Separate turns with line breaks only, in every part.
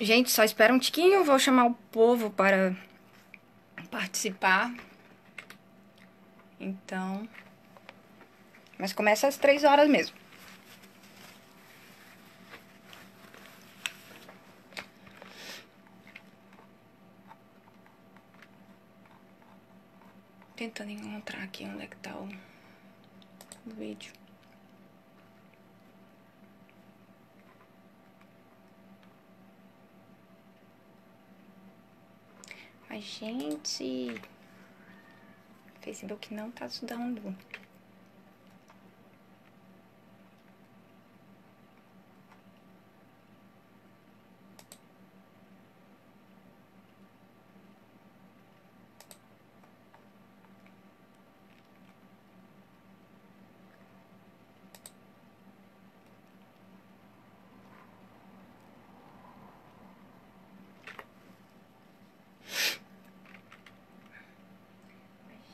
Gente, só espera um tiquinho, vou chamar o povo para participar. Então, mas começa às 3 horas mesmo. Tentando encontrar aqui onde é que tá o vídeo. Mas, gente, Facebook não tá ajudando.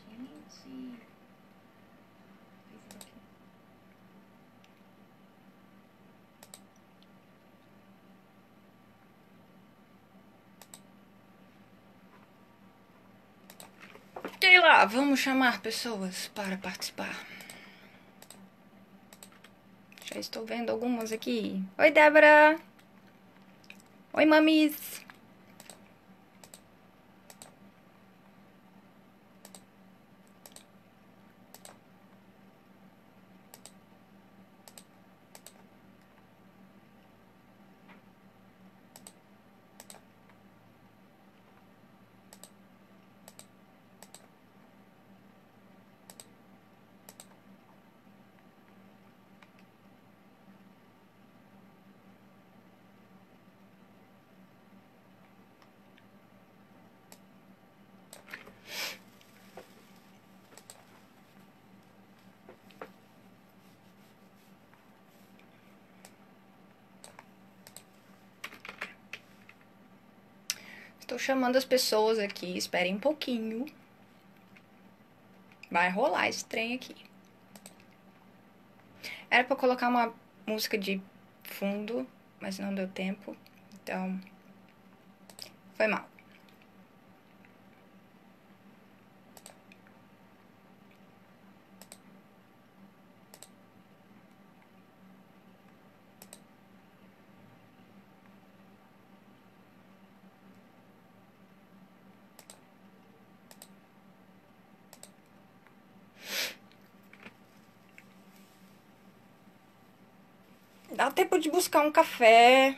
Gente, sei lá, vamos chamar pessoas para participar. Já estou vendo algumas aqui. Oi, Débora. Oi, mamis. Estou chamando as pessoas aqui. Esperem um pouquinho. Vai rolar esse trem aqui. Era pra colocar uma música de fundo, mas não deu tempo. Então, foi mal. Dá tempo de buscar um café,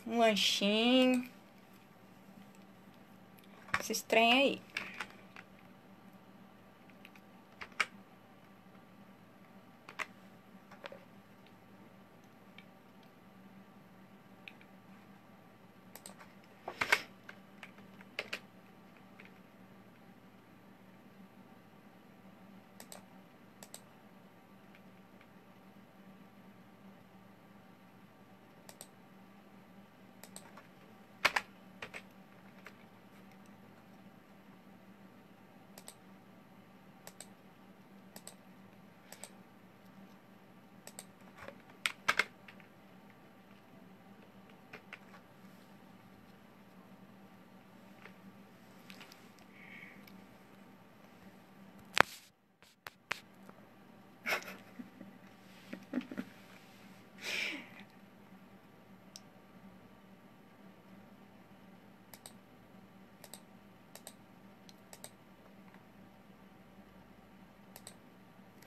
um lanchinho. Esses trem aí.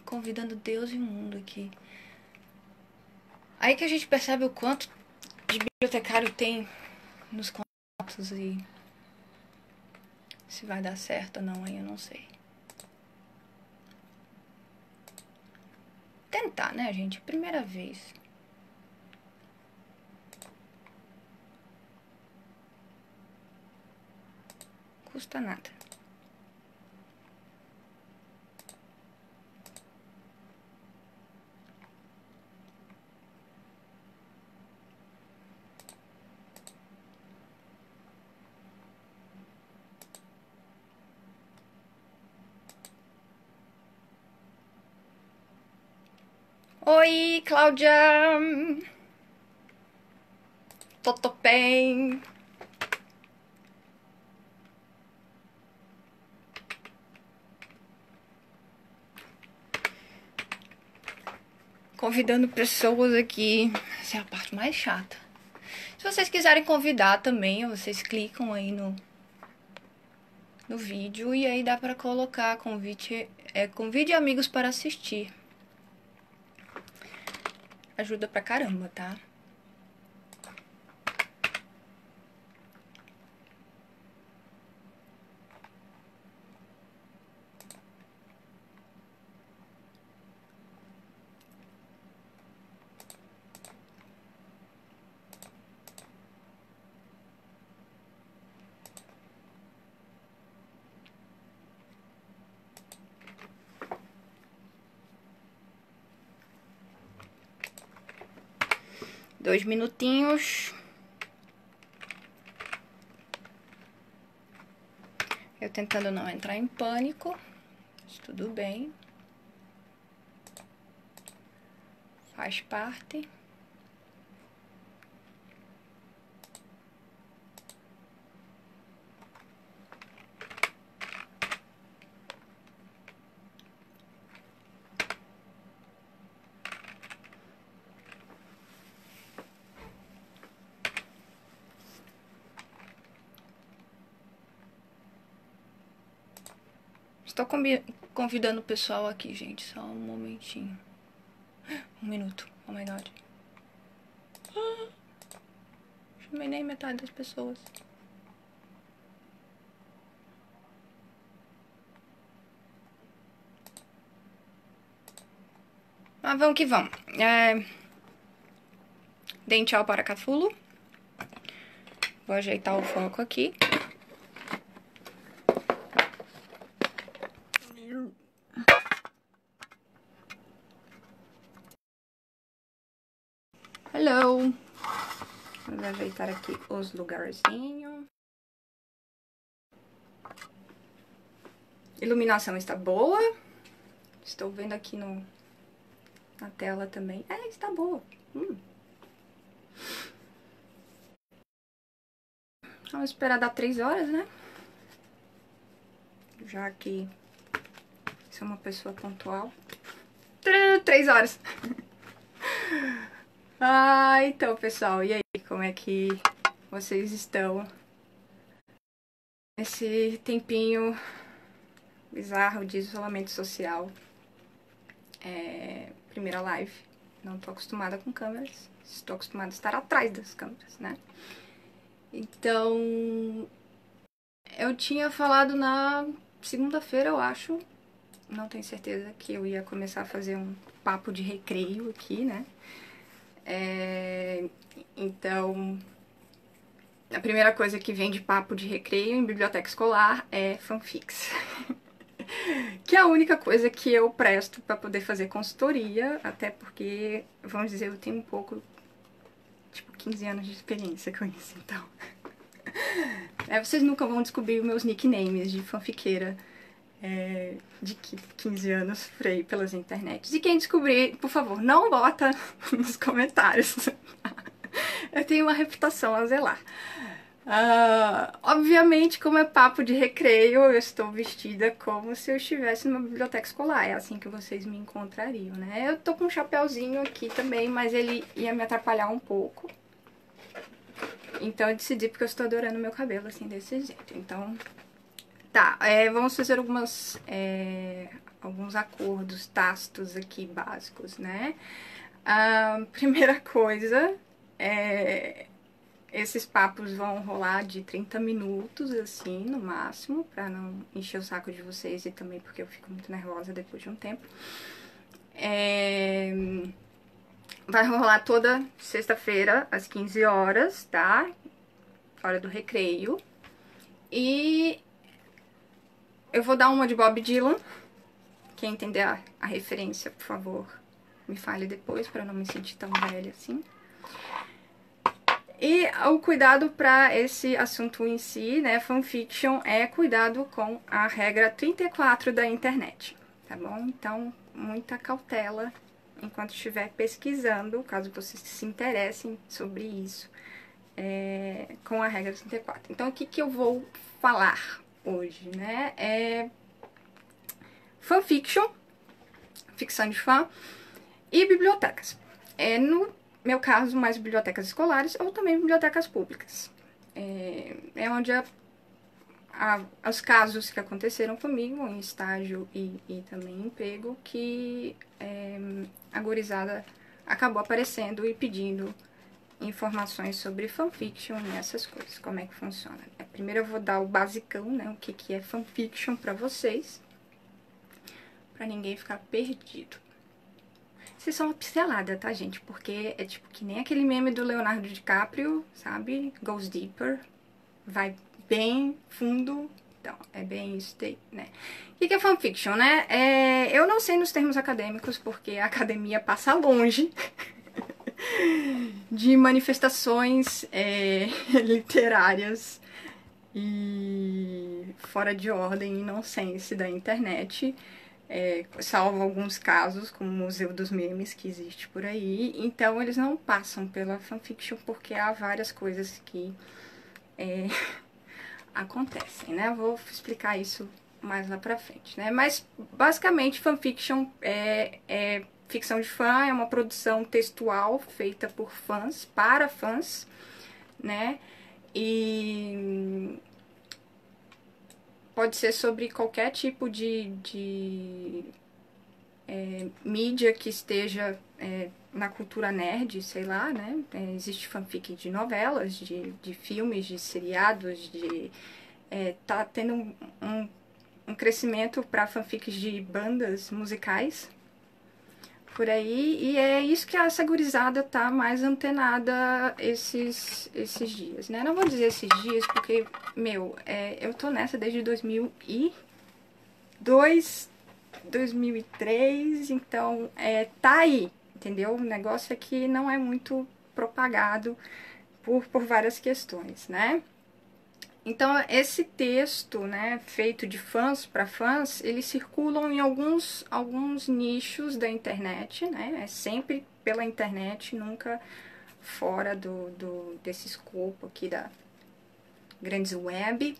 Convidando Deus e o mundo aqui. Aí que a gente percebe o quanto de bibliotecário tem nos contatos e se vai dar certo ou não, aí eu não sei. Tentar, né, gente? Primeira vez. Custa nada. Oi, Cláudia! Tô bem. Convidando pessoas aqui. Essa é a parte mais chata. Se vocês quiserem convidar também, vocês clicam aí no vídeo e aí dá pra colocar convide amigos para assistir. Ajuda pra caramba, tá? Dois minutinhos. Eu tentando não entrar em pânico. Mas tudo bem. Faz parte. Estou convidando o pessoal aqui, gente. Só um momentinho. Um minuto. Oh my god. Chamei nem metade das pessoas. Mas vamos que vamos. Deem tchau para Cthulhu. Vou ajeitar o foco aqui. Hello. Vamos ajeitar aqui os lugarzinhos. Iluminação está boa. Estou vendo aqui na tela também. Está boa. Vamos esperar dar 3 horas, né? Já que sou uma pessoa pontual. 3 horas. Então, pessoal, e aí? Como é que vocês estão? Esse tempinho bizarro de isolamento social. Primeira live. Não tô acostumada com câmeras. Estou acostumada a estar atrás das câmeras, né? Então, eu tinha falado na segunda-feira, eu acho. Não tenho certeza que eu ia começar a fazer um papo de recreio aqui, né? Então, a primeira coisa que vem de papo de recreio em biblioteca escolar é fanfics. Que é a única coisa que eu presto para poder fazer consultoria, até porque, vamos dizer, eu tenho um pouco, tipo, 15 anos de experiência com isso, então. Vocês nunca vão descobrir os meus nicknames de fanfiqueira de 15 anos por aí pelas internets. E quem descobrir, por favor, não bota nos comentários. Eu tenho uma reputação a zelar. Obviamente, como é papo de recreio, eu estou vestida como se eu estivesse numa biblioteca escolar. É assim que vocês me encontrariam, né? Eu tô com um chapéuzinho aqui também, mas ele ia me atrapalhar um pouco. Então eu decidi, porque eu estou adorando meu cabelo assim, desse jeito. Então, tá, vamos fazer alguns acordos tácitos aqui, básicos, né? Primeira coisa, esses papos vão rolar de 30 minutos, assim, no máximo, pra não encher o saco de vocês e também porque eu fico muito nervosa depois de um tempo. Vai rolar toda sexta-feira, às 15 horas, tá? Hora do recreio. E eu vou dar uma de Bob Dylan. Quem entender a referência, por favor, me fale depois, pra eu não me sentir tão velha assim. E o cuidado para esse assunto em si, né, fanfiction, é cuidado com a regra 34 da internet, tá bom? Então, muita cautela enquanto estiver pesquisando, caso vocês se interessem sobre isso. com a regra 34. Então, o que eu vou falar hoje, né? Fanfiction, ficção de fã, e bibliotecas. No meu caso, mais bibliotecas escolares ou também bibliotecas públicas. Onde os casos que aconteceram comigo em estágio e também em emprego, que a gurizada acabou aparecendo e pedindo informações sobre fanfiction e essas coisas, como é que funciona. Primeiro eu vou dar o basicão, né, o que é fanfiction pra vocês, pra ninguém ficar perdido. Isso é só uma pincelada, tá, gente? Porque é tipo que nem aquele meme do Leonardo DiCaprio, sabe? Goes deeper, vai bem fundo. Então, é bem isso daí, né? O que é fanfiction, né? Eu não sei nos termos acadêmicos, porque a academia passa longe de manifestações literárias e fora de ordem e nonsense da internet. Salvo alguns casos, como o Museu dos Memes que existe por aí. Então eles não passam pela fanfiction porque há várias coisas que acontecem, né? Eu vou explicar isso mais lá pra frente, né? Mas basicamente fanfiction é ficção de fã, é uma produção textual feita por fãs, para fãs, né? E pode ser sobre qualquer tipo de mídia que esteja na cultura nerd, sei lá, né? Existe fanfic de novelas, de filmes, de seriados, tá tendo um crescimento para fanfics de bandas musicais por aí, e é isso que a gurizada tá mais antenada esses dias, né? Não vou dizer esses dias porque, eu tô nessa desde 2002, 2003, então tá aí, entendeu? O negócio é que não é muito propagado por várias questões, né? Então, esse texto, né, feito de fãs para fãs, eles circulam em alguns nichos da internet, né? É sempre pela internet, nunca fora desse escopo aqui da grandes web.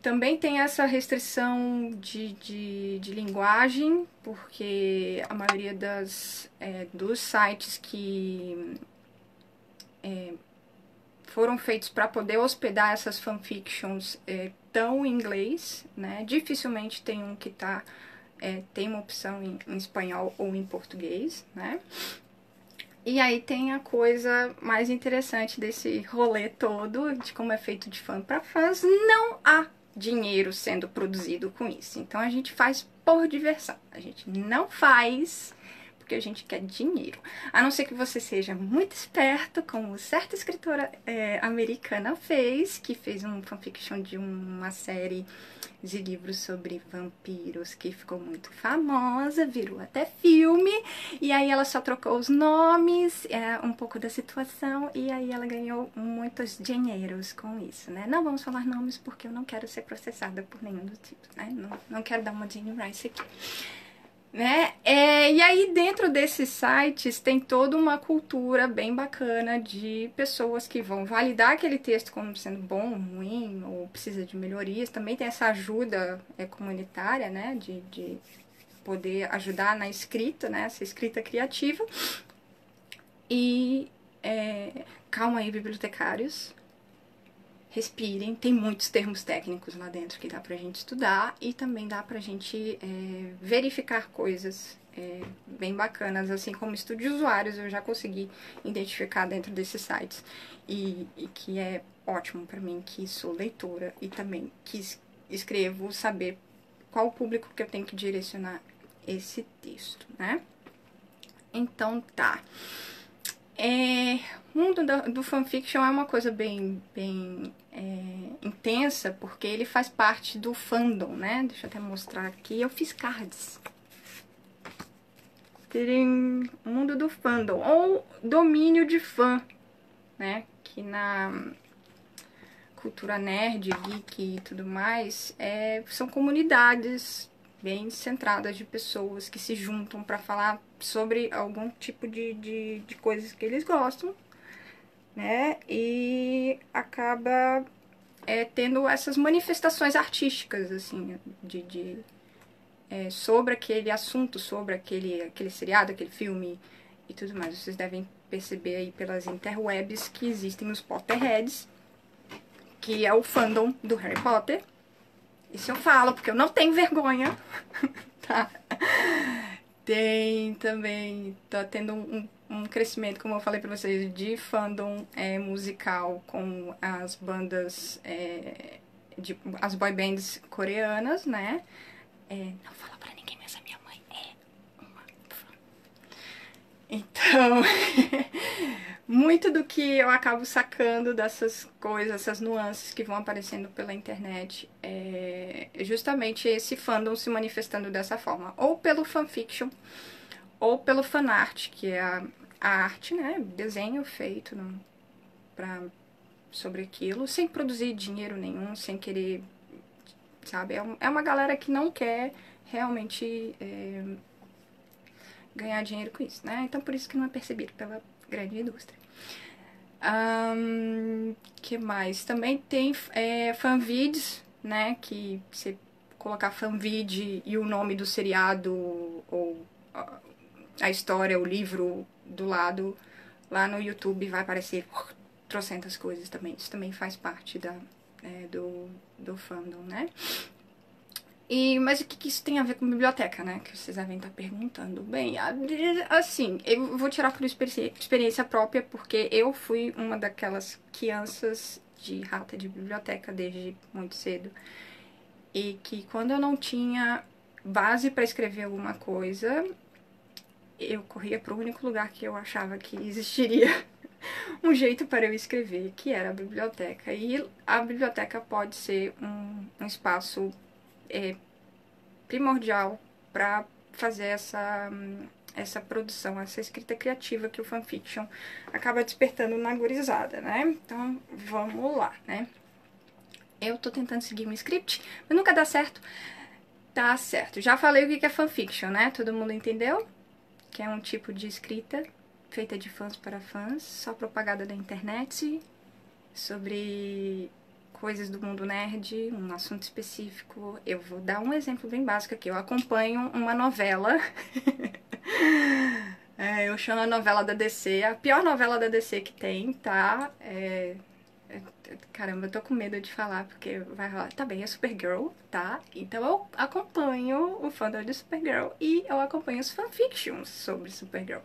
Também tem essa restrição de linguagem, porque a maioria dos sites que foram feitos para poder hospedar essas fanfictions estão em inglês, né? Dificilmente tem um que tem uma opção em espanhol ou em português, né? E aí tem a coisa mais interessante desse rolê todo, de como é feito de fã para fãs. Não há dinheiro sendo produzido com isso. Então a gente faz por diversão. A gente não faz porque a gente quer dinheiro. A não ser que você seja muito esperto, como certa escritora americana que fez um fanfiction de uma série de livros sobre vampiros que ficou muito famosa, virou até filme, e aí ela só trocou os nomes, um pouco da situação, e aí ela ganhou muitos dinheiros com isso, né? Não vamos falar nomes porque eu não quero ser processada por nenhum dos tipos, né? Não quero dar uma Jane Rice aqui. Né? E aí dentro desses sites tem toda uma cultura bem bacana de pessoas que vão validar aquele texto como sendo bom, ruim, ou precisa de melhorias. Também tem essa ajuda comunitária, né? De poder ajudar na escrita, né? Essa escrita criativa. E calma aí, bibliotecários. Respirem, tem muitos termos técnicos lá dentro que dá pra gente estudar e também dá pra gente verificar coisas bem bacanas, assim como estudo de usuários eu já consegui identificar dentro desses sites e que é ótimo pra mim, que sou leitora e também que escrevo, saber qual o público que eu tenho que direcionar esse texto, né? Então tá. O mundo do fanfiction é uma coisa bem intensa, porque ele faz parte do fandom, né? Deixa eu até mostrar aqui. Eu fiz cards. Tem o mundo do fandom, ou domínio de fã, né? Que na cultura nerd, geek e tudo mais, são comunidades bem centradas de pessoas que se juntam para falar sobre algum tipo de coisas que eles gostam, né? E acaba tendo essas manifestações artísticas, assim, sobre aquele assunto, sobre aquele seriado, aquele filme e tudo mais. Vocês devem perceber aí pelas interwebs que existem os Potterheads, que é o fandom do Harry Potter. Isso eu falo, porque eu não tenho vergonha, tá? Tem também, tá tendo um crescimento, como eu falei pra vocês, de fandom musical com as bandas, as boy bands coreanas, né? Não fala pra ninguém, mas a minha mãe é uma fã. Então, muito do que eu acabo sacando dessas coisas, essas nuances que vão aparecendo pela internet, é justamente esse fandom se manifestando dessa forma. Ou pelo fanfiction, ou pelo fanart, que é a arte, né? Desenho feito sobre aquilo, sem produzir dinheiro nenhum, sem querer, sabe? É uma galera que não quer realmente ganhar dinheiro com isso, né? Então por isso que não é percebido pela grande indústria. Que mais? Também tem fanvids, né? Que você colocar fanvid e o nome do seriado ou a história, o livro do lado, lá no YouTube vai aparecer trocentas coisas também. Isso também faz parte do fandom, né? Mas o que isso tem a ver com biblioteca, né? Que vocês devem estar perguntando. Bem, assim, eu vou tirar por experiência própria, porque eu fui uma daquelas crianças de rata de biblioteca desde muito cedo. E que quando eu não tinha base para escrever alguma coisa, eu corria para o único lugar que eu achava que existiria um jeito para eu escrever, que era a biblioteca. E a biblioteca pode ser um espaço primordial para fazer essa produção, essa escrita criativa que o fanfiction acaba despertando na gurizada, né? Então, vamos lá, né? Eu tô tentando seguir um script, mas nunca dá certo. Tá certo. Já falei o que é fanfiction, né? Todo mundo entendeu? Que é um tipo de escrita feita de fãs para fãs, só propagada na internet, sobre coisas do mundo nerd, um assunto específico. Eu vou dar um exemplo bem básico aqui. Eu acompanho uma novela. Eu chamo a novela da DC, a pior novela da DC que tem, tá? Caramba, eu tô com medo de falar, porque vai rolar. Tá bem, é Supergirl, tá? Então eu acompanho o fandom de Supergirl e eu acompanho os fanfictions sobre Supergirl.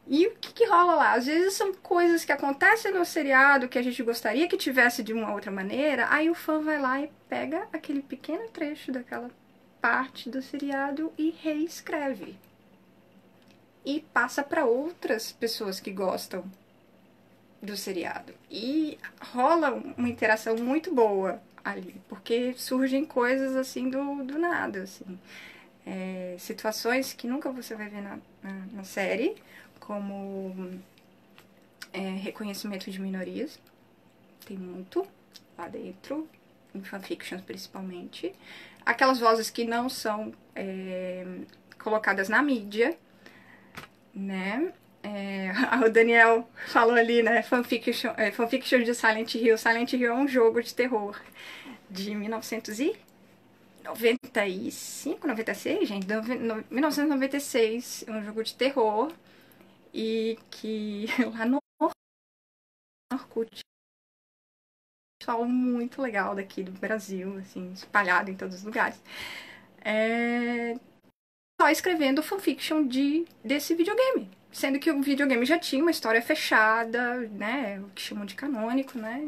E o que rola lá? Às vezes são coisas que acontecem no seriado que a gente gostaria que tivesse de uma outra maneira, aí o fã vai lá e pega aquele pequeno trecho daquela parte do seriado e reescreve. E passa para outras pessoas que gostam do seriado. E rola uma interação muito boa ali, porque surgem coisas assim do nada, assim. Situações que nunca você vai ver na série, como reconhecimento de minorias, tem muito lá dentro, em fanfictions principalmente. Aquelas vozes que não são colocadas na mídia, né? O Daniel falou ali, né? Fanfiction de Silent Hill. Silent Hill é um jogo de terror de 1995, 96, gente? 1996, um jogo de terror. E que lá no Orkut, pessoal muito legal daqui do Brasil, assim, espalhado em todos os lugares. Só escrevendo fanfiction desse videogame. Sendo que o videogame já tinha uma história fechada, né? O que chamam de canônico, né?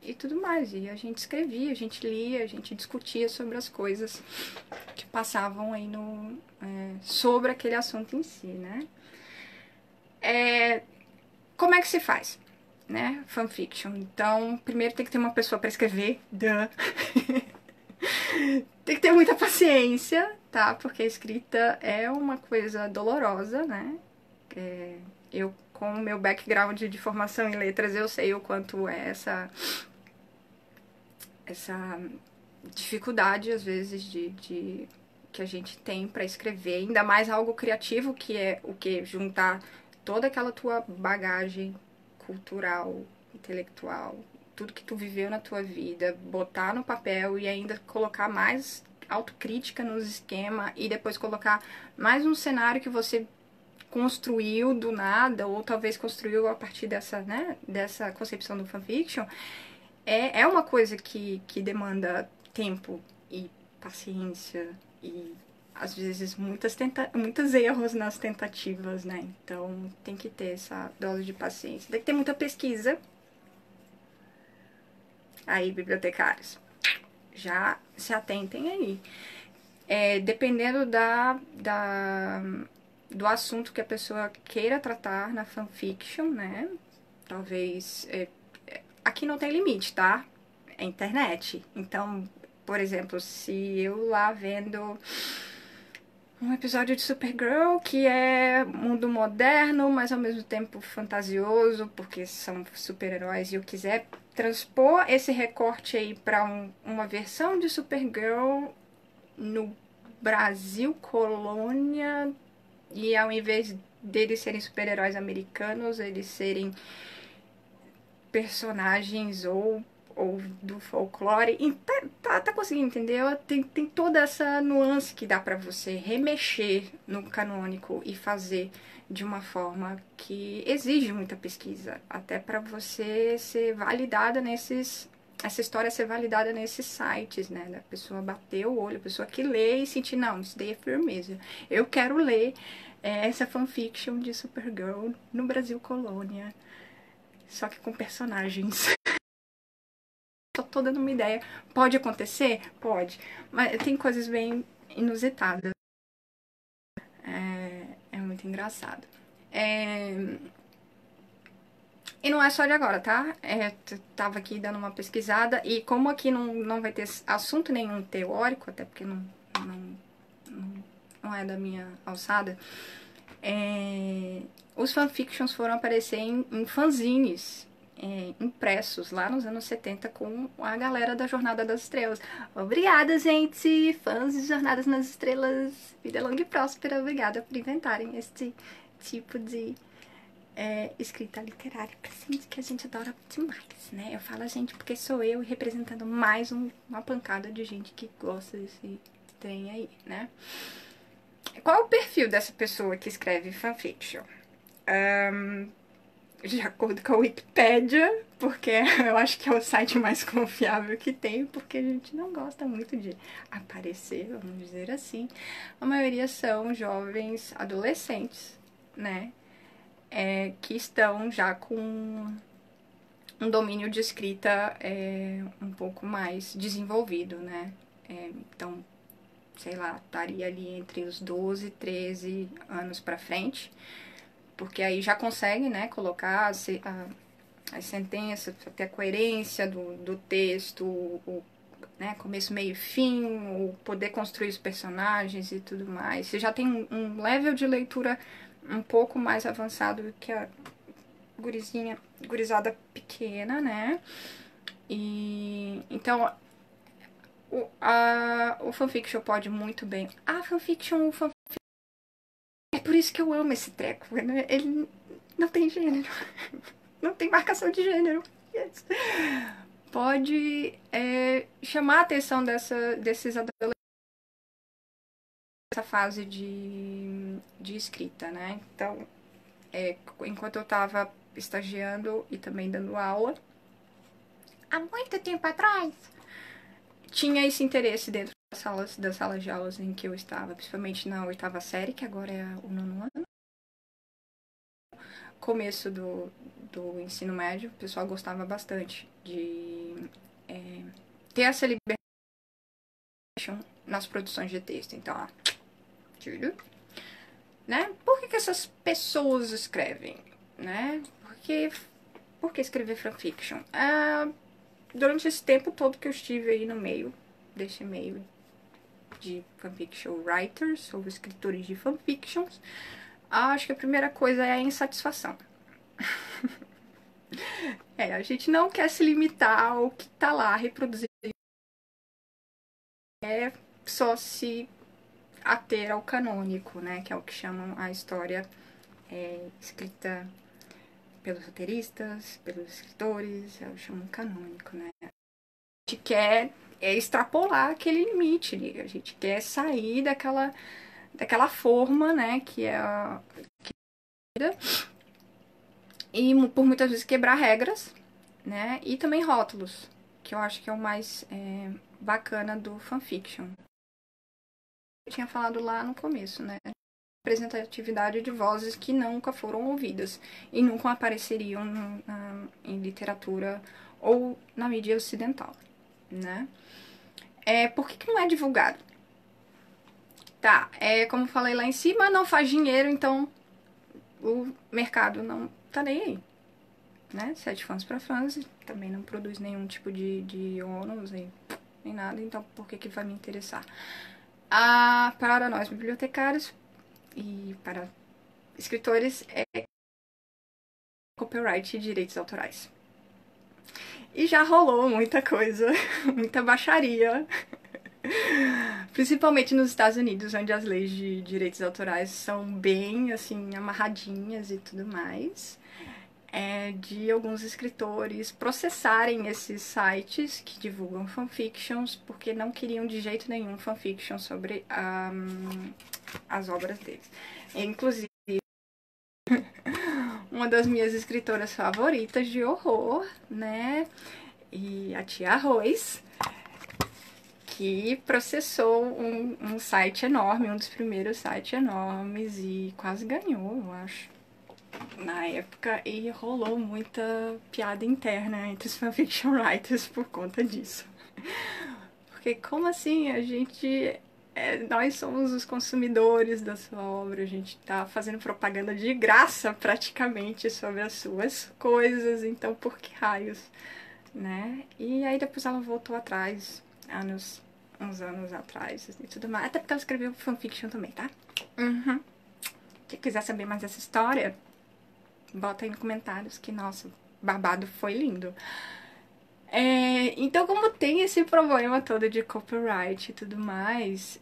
E tudo mais. E a gente escrevia, a gente lia, a gente discutia sobre as coisas que passavam aí sobre aquele assunto em si, né? Como é que se faz, né? Fanfiction. Então, primeiro tem que ter uma pessoa para escrever. Tem que ter muita paciência, tá? Porque a escrita é uma coisa dolorosa, né? Eu, com o meu background de formação em letras, eu sei o quanto é essa dificuldade, às vezes, que a gente tem para escrever, ainda mais algo criativo, que é o que? Juntar toda aquela tua bagagem cultural, intelectual, tudo que tu viveu na tua vida, botar no papel e ainda colocar mais autocrítica nos esquemas e depois colocar mais um cenário que você construiu do nada, ou talvez construiu a partir dessa, né, dessa concepção do fanfiction, é uma coisa que demanda tempo e paciência e às vezes muitos erros nas tentativas, né? Então tem que ter essa dose de paciência. Tem que ter muita pesquisa. Aí, bibliotecários, já se atentem aí. Dependendo do assunto que a pessoa queira tratar na fanfiction, né? Talvez. Aqui não tem limite, tá? É internet. Então, por exemplo, se eu lá vendo um episódio de Supergirl que é mundo moderno, mas ao mesmo tempo fantasioso, porque são super-heróis, e eu quiser transpor esse recorte aí para uma versão de Supergirl no Brasil colônia, e ao invés deles serem super-heróis americanos, eles serem personagens ou do folclore. Tá conseguindo entender? Tem toda essa nuance que dá pra você remexer no canônico e fazer de uma forma que exige muita pesquisa, até pra você ser validada essa história ser validada nesses sites, né? Da pessoa bater o olho, a pessoa que lê e sentir, não, isso daí é firmeza. Eu quero ler essa fanfiction de Supergirl no Brasil colônia, só que com personagens. Tô dando uma ideia. Pode acontecer? Pode. Mas tem coisas bem inusitadas. É muito engraçado. E não é só de agora, tá? Tava aqui dando uma pesquisada e como aqui não vai ter assunto nenhum teórico, até porque não é da minha alçada, os fanfictions foram aparecer em fanzines impressos lá nos anos 70 com a galera da Jornada das Estrelas. Obrigada, gente! Fãs de Jornadas nas Estrelas, vida longa e próspera, obrigada por inventarem esse tipo de escrita literária pra gente, que a gente adora demais, né? Eu falo a gente porque sou eu representando mais uma pancada de gente que gosta desse trem aí, né? Qual é o perfil dessa pessoa que escreve fanfiction? De acordo com a Wikipédia, porque eu acho que é o site mais confiável que tem, porque a gente não gosta muito de aparecer, vamos dizer assim. A maioria são jovens adolescentes, né? Que estão já com um domínio de escrita um pouco mais desenvolvido, né? Então, sei lá, estaria ali entre os 12 e 13 anos pra frente, porque aí já consegue, né, colocar as sentenças, até a coerência do texto, né, começo, meio e fim, o poder construir os personagens e tudo mais. Você já tem um level de leitura um pouco mais avançado que a gurizada pequena, né? E então o fanfiction pode muito bem. O fanfiction. É por isso que eu amo esse treco, né? Ele não tem gênero. Não tem marcação de gênero. Yes. Pode chamar a atenção desses adolescentes nessa fase de escrita, né? Então, enquanto eu tava estagiando e também dando aula, há muito tempo atrás, tinha esse interesse dentro das salas de aulas em que eu estava, principalmente na 8ª série, que agora é o 9º ano. Começo do ensino médio, o pessoal gostava bastante de ter essa liberdade nas produções de texto. Então, né? Por que essas pessoas escrevem, né? Por que escrever fanfiction? Durante esse tempo todo que eu estive aí no meio desse meio de fanfiction writers ou escritores de fanfictions, acho que a primeira coisa é a insatisfação. A gente não quer se limitar ao que tá lá, reproduzir. Só se ater ao canônico, né? Que é o que chamam a história escrita pelos roteiristas, pelos escritores, eu chamo canônico, né? A gente quer extrapolar aquele limite, a gente quer sair daquela forma, né, que é a e por muitas vezes quebrar regras, né, e também rótulos, que eu acho que é o mais bacana do fanfiction. Eu tinha falado lá no começo, né, representatividade de vozes que nunca foram ouvidas e nunca apareceriam em literatura ou na mídia ocidental, né. Por que não é divulgado? Tá, como eu falei lá em cima, não faz dinheiro, então o mercado não tá nem aí, né? Se é de fãs para fãs, também não produz nenhum tipo de ônus nem nada, então por que vai me interessar? Para nós bibliotecários e para escritores é copyright e direitos autorais. E já rolou muita coisa, muita baixaria, principalmente nos Estados Unidos, onde as leis de direitos autorais são bem, assim, amarradinhas e tudo mais. De alguns escritores processarem esses sites que divulgam fanfictions porque não queriam de jeito nenhum fanfiction sobre as obras deles. Inclusive, uma das minhas escritoras favoritas de horror, né? E a Tia Arroz, que processou um site enorme, um dos primeiros sites enormes, e quase ganhou, eu acho, na época, e rolou muita piada interna entre os fanfiction writers por conta disso. Porque como assim a gente... nós somos os consumidores da sua obra, a gente tá fazendo propaganda de graça praticamente sobre as suas coisas, então por que raios, né? E aí depois ela voltou atrás, uns anos atrás e tudo mais, até porque ela escreveu fanfiction também, tá? Uhum. Quem quiser saber mais dessa história, bota aí nos comentários que, nossa, babado foi lindo. Então, como tem esse problema todo de copyright e tudo mais,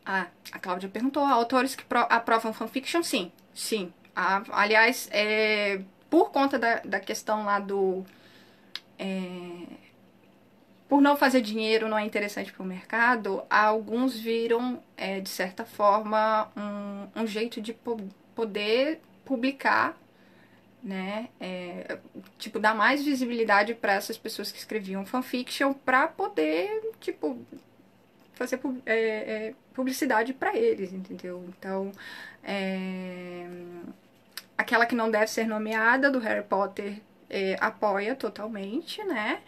a Cláudia perguntou, autores que aprovam fanfiction? Sim, sim. Aliás, por conta da questão lá do... por não fazer dinheiro, não é interessante para o mercado, alguns viram, de certa forma, um jeito de poder publicar, né? Tipo, dar mais visibilidade para essas pessoas que escreviam fanfiction para poder, tipo, fazer publicidade para eles, entendeu? Então, aquela que não deve ser nomeada, do Harry Potter, apoia totalmente, né?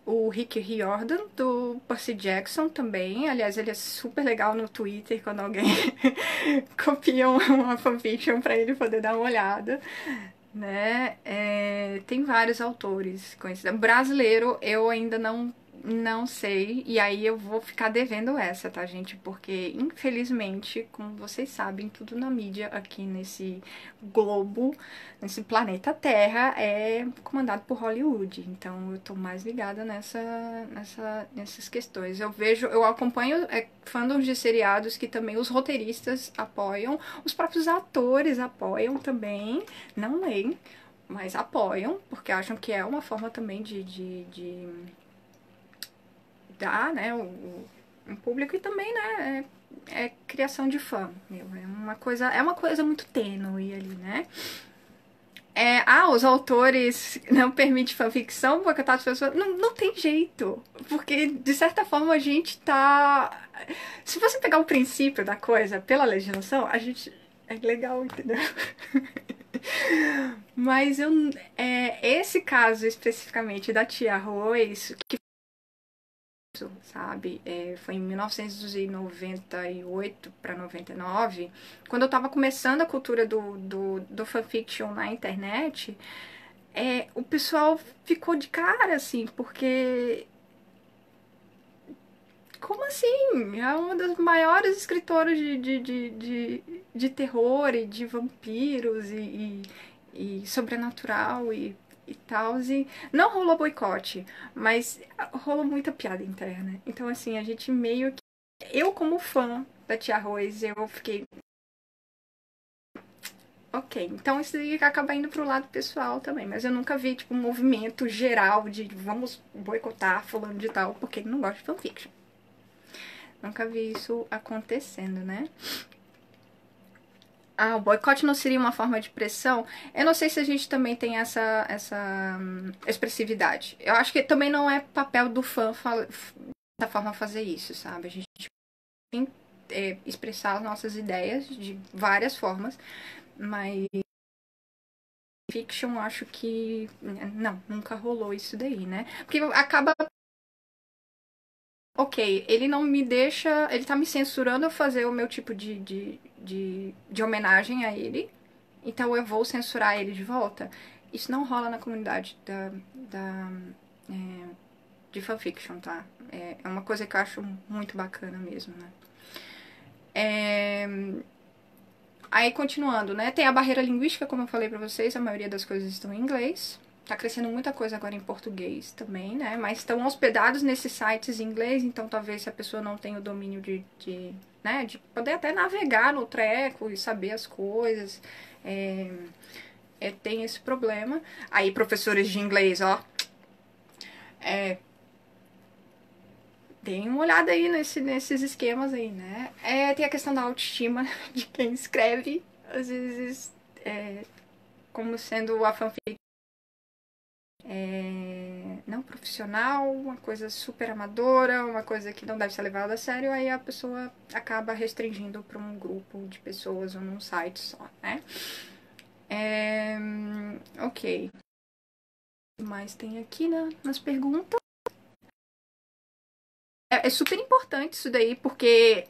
O Rick Riordan, do Percy Jackson também. Aliás, ele é super legal no Twitter quando alguém copia uma fanfiction pra ele poder dar uma olhada, né? Tem vários autores conhecidos. Brasileiro, eu ainda não sei, e aí eu vou ficar devendo essa, tá, gente? Porque, infelizmente, como vocês sabem, tudo na mídia aqui nesse globo, nesse planeta Terra, é comandado por Hollywood. Então, eu tô mais ligada nessas questões. Eu acompanho fandoms de seriados que também os roteiristas apoiam, os próprios atores apoiam também, não leem, mas apoiam, porque acham que é uma forma também de dar, né, um público, e também, né, criação de fã, é uma coisa muito tênue ali, né. Os autores não permitem fanficção porque tá as pessoas... Não tem jeito, porque de certa forma a gente tá... Se você pegar o princípio da coisa pela legislação, a gente... é legal, entendeu? Mas esse caso especificamente da Tia Arroz, que sabe, foi em 1998 para 99, quando eu tava começando a cultura do fanfiction na internet, o pessoal ficou de cara, assim, porque... Como assim? É uma das maiores escritoras de terror e de vampiros e sobrenatural e tal. E não rolou boicote, mas rolou muita piada interna. Então, assim, a gente meio que... Eu, como fã da Tia Arroz, eu fiquei... Ok, então isso aí acaba indo pro lado pessoal também, mas eu nunca vi, tipo, um movimento geral de vamos boicotar fulano de tal porque ele não gosta de fanfiction. Nunca vi isso acontecendo, né? Ah, o boicote não seria uma forma de pressão? Eu não sei se a gente também tem essa expressividade. Eu acho que também não é papel do fã da forma fazer isso, sabe? A gente tem expressar as nossas ideias de várias formas, mas fiction acho que não, nunca rolou isso daí, né? Porque acaba ok, ele não me deixa. Ele tá me censurando a fazer o meu tipo de homenagem a ele. Então eu vou censurar ele de volta. Isso não rola na comunidade de fanfiction, tá? É uma coisa que eu acho muito bacana mesmo, né? Aí, continuando, né? Tem a barreira linguística, como eu falei pra vocês, a maioria das coisas estão em inglês. Tá crescendo muita coisa agora em português também, né? Mas estão hospedados nesses sites em inglês, então talvez se a pessoa não tem o domínio né? De poder até navegar no treco e saber as coisas. Tem esse problema. Aí, professores de inglês, ó. Deem uma olhada aí nesses esquemas aí, né? Tem a questão da autoestima de quem escreve. Às vezes, como sendo a fanfic não profissional, uma coisa super amadora, uma coisa que não deve ser levada a sério, aí a pessoa acaba restringindo para um grupo de pessoas ou num site só, né? Ok. O que mais tem aqui nas perguntas? É super importante isso daí, porque...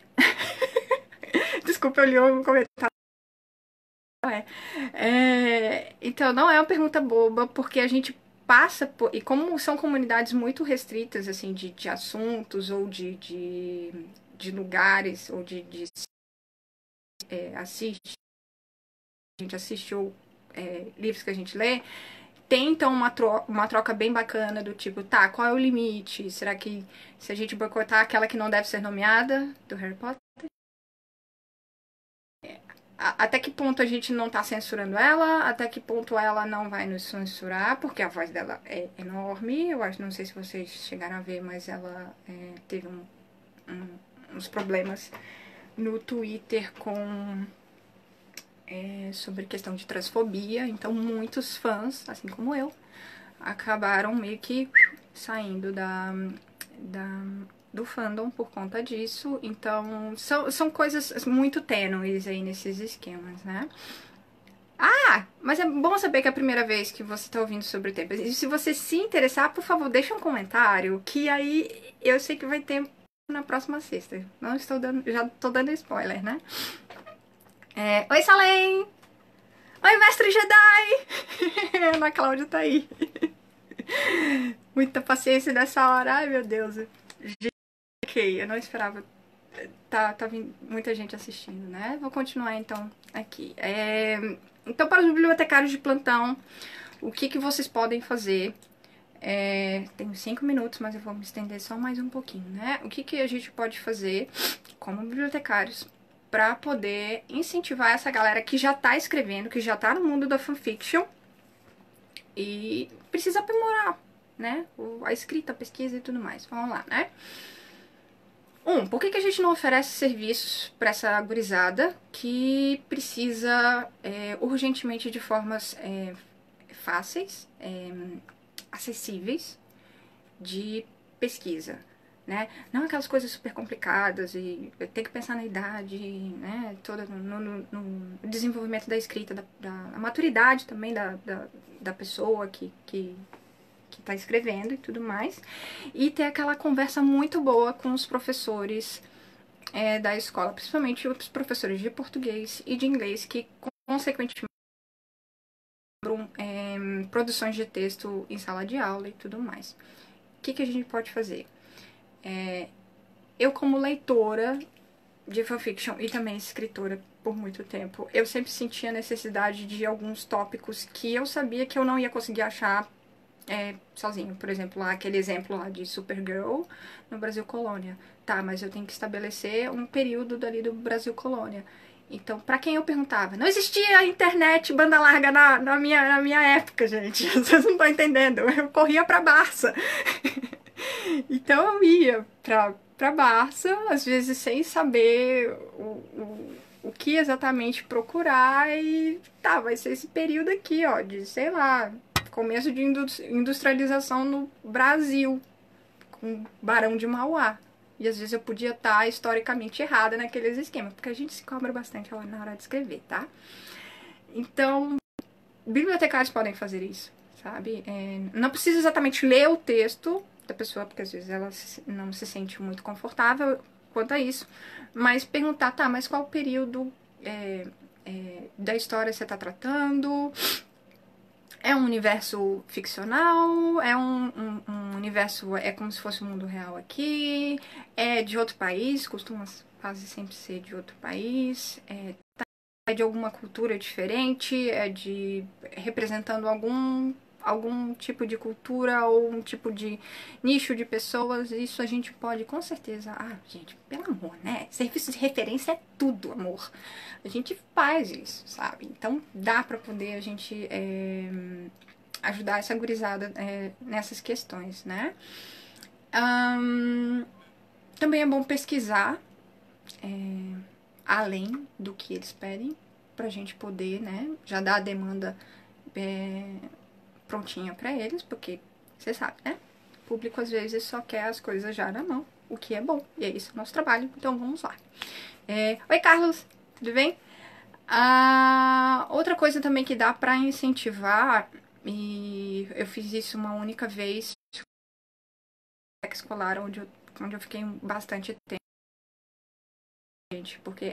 Desculpa, eu li um comentário. Então, não é uma pergunta boba, porque a gente passa por... E como são comunidades muito restritas, assim, de assuntos ou de lugares, ou assiste, a gente assiste ou livros que a gente lê, tem então uma troca bem bacana do tipo, tá, qual é o limite? Será que se a gente boicotar aquela que não deve ser nomeada do Harry Potter? Até que ponto a gente não tá censurando ela, até que ponto ela não vai nos censurar, porque a voz dela é enorme. Eu acho, não sei se vocês chegaram a ver, mas ela teve uns problemas no Twitter sobre questão de transfobia. Então muitos fãs, assim como eu, acabaram meio que saindo do fandom por conta disso. Então, são coisas muito tênues aí nesses esquemas, né? Ah, mas é bom saber que é a primeira vez que você está ouvindo sobre o tema. E se você se interessar, por favor, deixa um comentário, que aí eu sei que vai ter na próxima sexta. Não estou dando, já estou dando spoiler, né? Oi, Salem! Oi, Mestre Jedi! Ana Cláudia tá aí. Muita paciência nessa hora. Ai, meu Deus. Ok, eu não esperava. Tá vindo muita gente assistindo, né? Vou continuar então aqui. Então, para os bibliotecários de plantão, o que vocês podem fazer? Tenho 5 minutos, mas eu vou me estender só mais um pouquinho, né? O que a gente pode fazer como bibliotecários para poder incentivar essa galera que já tá escrevendo, que já tá no mundo da fanfiction e precisa aprimorar, né? A escrita, a pesquisa e tudo mais. Vamos lá, né? Por que a gente não oferece serviços para essa gurizada que precisa urgentemente de formas fáceis, acessíveis de pesquisa, né? Não aquelas coisas super complicadas e tem que pensar na idade, né? Toda no desenvolvimento da escrita, da maturidade também da pessoa que tá escrevendo e tudo mais, e ter aquela conversa muito boa com os professores da escola, principalmente os professores de português e de inglês, que consequentemente produções de texto em sala de aula e tudo mais. O que a gente pode fazer? Eu, como leitora de fanfiction e também escritora por muito tempo, eu sempre sentia a necessidade de alguns tópicos que eu sabia que eu não ia conseguir achar sozinho. Por exemplo, aquele exemplo lá de Supergirl no Brasil Colônia. Tá, mas eu tenho que estabelecer um período dali do Brasil Colônia. Então, pra quem eu perguntava, não existia internet banda larga na minha época, gente. Vocês não estão entendendo. Eu corria pra Barça. Então eu ia pra Barça, às vezes sem saber o que exatamente procurar, e tá, vai ser esse período aqui, ó, de, sei lá, começo de industrialização no Brasil, com Barão de Mauá. E às vezes eu podia estar historicamente errada naqueles esquemas, porque a gente se cobra bastante na hora de escrever, tá? Então, bibliotecários podem fazer isso, sabe? Não precisa exatamente ler o texto da pessoa, porque às vezes ela não se sente muito confortável quanto a isso, mas perguntar, tá, mas qual período da história você está tratando? É um universo ficcional? É um universo, é como se fosse o mundo real aqui? É de outro país? Costuma quase sempre ser de outro país? É de alguma cultura diferente? É de representando algum tipo de cultura ou um tipo de nicho de pessoas? Isso a gente pode com certeza. Ah, gente, pelo amor, né? Serviço de referência é tudo, amor. A gente faz isso, sabe? Então dá pra poder a gente ajudar essa gurizada nessas questões, né? Também é bom pesquisar além do que eles pedem, pra gente poder, né, já dar a demanda prontinha pra eles, porque você sabe, né? O público às vezes só quer as coisas já na mão, o que é bom, e é isso o nosso trabalho, então vamos lá. Oi, Carlos, tudo bem? Outra coisa também que dá pra incentivar, e eu fiz isso uma única vez, escolar, onde eu fiquei bastante tempo, gente, porque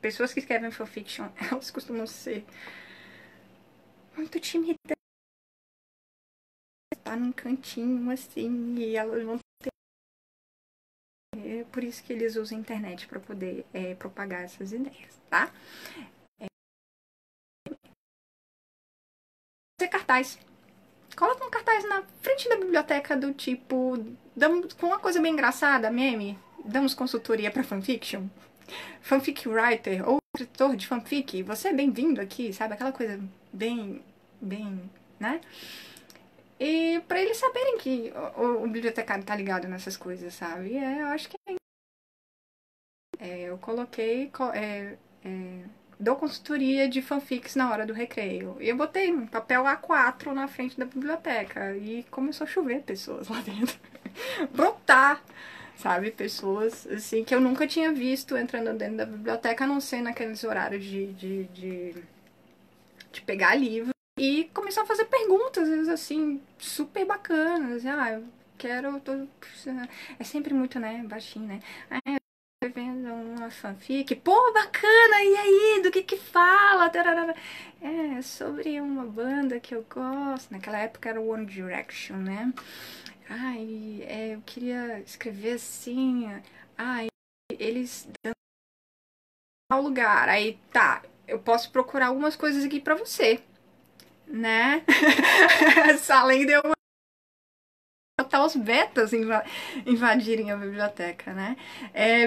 pessoas que escrevem fanfiction, elas costumam ser muito tímidas, tá num cantinho assim, e elas vão ter. É por isso que eles usam a internet para poder propagar essas ideias, tá? Fazer cartaz. Coloca um cartaz na frente da biblioteca do tipo, com uma coisa bem engraçada, meme, damos consultoria para fanfiction. Fanfic writer ou escritor de fanfic, você é bem-vindo aqui, sabe? Aquela coisa bem, né? E para eles saberem que o bibliotecário tá ligado nessas coisas, sabe? Eu acho que eu coloquei dou consultoria de fanfics na hora do recreio. E eu botei um papel A4 na frente da biblioteca e começou a chover pessoas lá dentro. Brotar, sabe? Pessoas assim que eu nunca tinha visto entrando dentro da biblioteca, a não ser naqueles horários de pegar livro. E começou a fazer perguntas, assim, super bacanas. Eu quero. É sempre muito, né? Baixinho, né? Vendo uma fanfic, pô, bacana, e aí, do que fala? Tararara. É sobre uma banda que eu gosto, naquela época era One Direction, né? Eu queria escrever assim, eles dando tal lugar, aí tá, eu posso procurar algumas coisas aqui pra você, né? Além de eu botar os betas invadirem a biblioteca, né?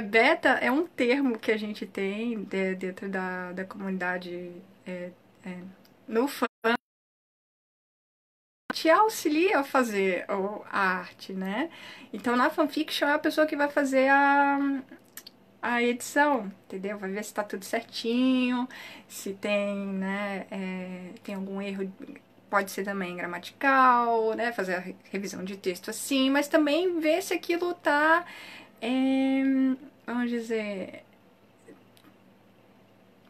Beta é um termo que a gente tem dentro da comunidade no fã, te auxilia a fazer a arte, né? Então na fanfiction é a pessoa que vai fazer a edição, entendeu? Vai ver se tá tudo certinho, se tem, né, tem algum erro, pode ser também gramatical, né, fazer a revisão de texto assim, mas também ver se aquilo tá, vamos dizer,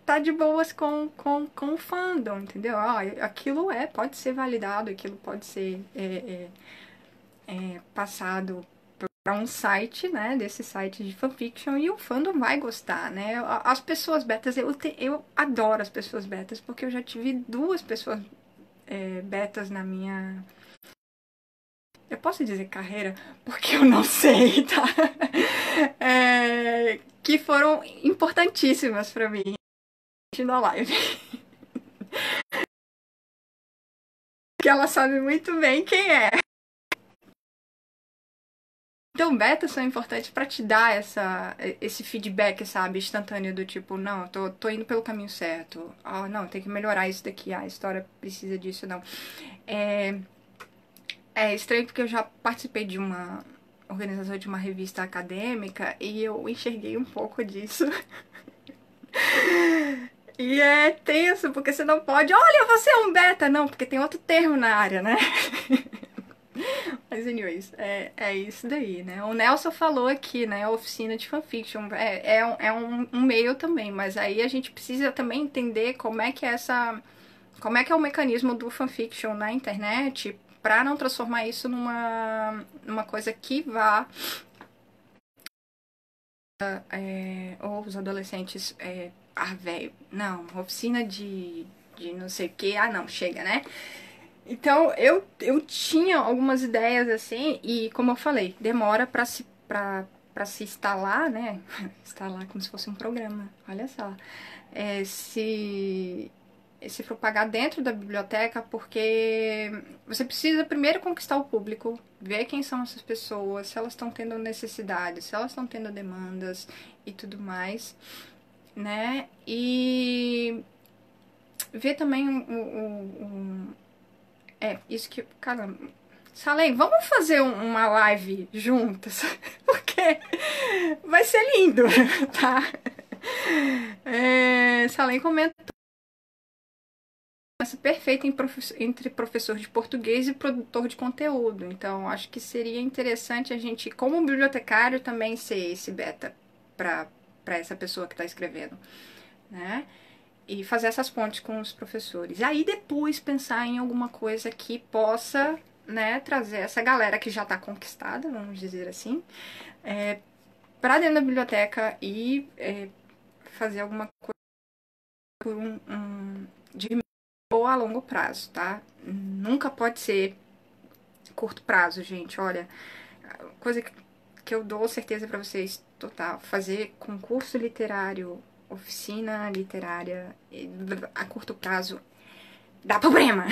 tá de boas com o fandom, entendeu? Aquilo pode ser validado, aquilo pode ser passado para um site, né, desse site de fanfiction, e o fandom vai gostar, né? As pessoas betas, eu adoro as pessoas betas, porque eu já tive duas pessoas betas na minha... Eu posso dizer carreira? Porque eu não sei, tá? Que foram importantíssimas para mim na live. Que ela sabe muito bem quem é. Então, betas são importantes pra te dar esse feedback, sabe, instantâneo do tipo, não, tô indo pelo caminho certo. Ah, não, tem que melhorar isso daqui. Ah, a história precisa disso, não. É, é estranho porque eu já participei de uma organização de uma revista acadêmica e eu enxerguei um pouco disso. E é tenso, porque você não pode, olha, você é um beta, não, porque tem outro termo na área, né? Mas, anyways, é isso daí, né? O Nelson falou aqui, né? Oficina de fanfiction. É um meio também, mas aí a gente precisa também entender como é que é como é que é o mecanismo do fanfiction na internet para não transformar isso numa coisa que vá ou os adolescentes velho, não, oficina de não sei o que, ah não, chega, né? Então, eu tinha algumas ideias assim, e como eu falei, demora pra se instalar, né? Instalar como se fosse um programa, olha só. Se propagar dentro da biblioteca, porque você precisa primeiro conquistar o público, ver quem são essas pessoas, se elas estão tendo necessidades, se elas estão tendo demandas e tudo mais, né? E ver também isso que. Caramba. Salem, vamos fazer uma live juntas? Porque vai ser lindo, tá? Salem comentou essa perfeita entre professor de português e produtor de conteúdo. Então, acho que seria interessante a gente, como bibliotecário, também ser esse beta para essa pessoa que está escrevendo, né? E fazer essas pontes com os professores. Aí depois pensar em alguma coisa que possa, né, trazer essa galera que já está conquistada, vamos dizer assim, para dentro da biblioteca e fazer alguma coisa por de ou a longo prazo, tá? Nunca pode ser curto prazo, gente. Olha, coisa que eu dou certeza para vocês, total, fazer concurso literário, oficina literária a curto prazo dá problema.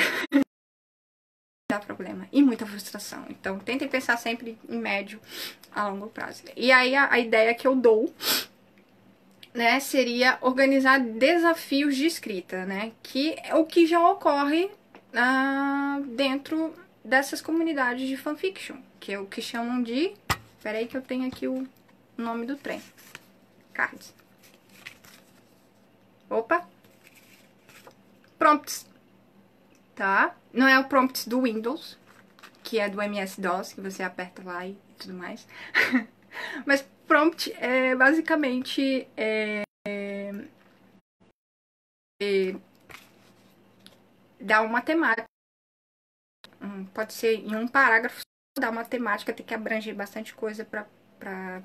Dá problema e muita frustração. Então, tentem pensar sempre em médio a longo prazo. E aí, a ideia que eu dou, né, seria organizar desafios de escrita, né, que é o que já ocorre dentro dessas comunidades de fanfiction, que é o que chamam de... Peraí que eu tenho aqui o nome do trem. Cards. Opa! Prompts. Tá? Não é o prompt do Windows, que é do MS-DOS, que você aperta lá e tudo mais. Mas prompt é basicamente dar uma temática. Pode ser em um parágrafo, dar uma temática, tem que abranger bastante coisa pra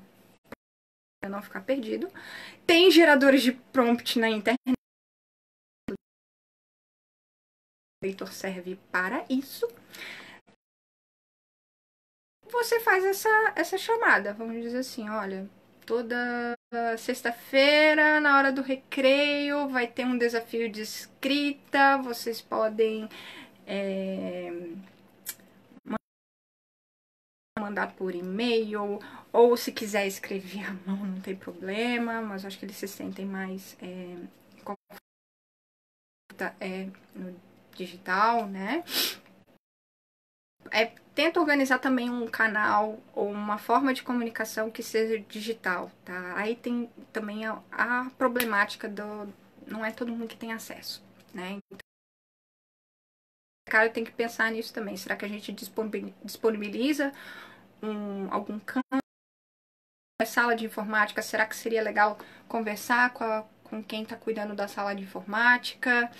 não ficar perdido. Tem geradores de prompt na internet. O leitor serve para isso. Você faz essa chamada, vamos dizer assim, olha, toda sexta-feira, na hora do recreio, vai ter um desafio de escrita, vocês podem mandar por e-mail, ou se quiser escrever à mão, não tem problema, mas acho que eles se sentem mais no digital, né? Tenta organizar também um canal ou uma forma de comunicação que seja digital, tá? Aí tem também a problemática não é todo mundo que tem acesso, né? Então, o cara tem que pensar nisso também. Será que a gente disponibiliza algum canal? Sala de informática, será que seria legal conversar com quem está cuidando da sala de informática,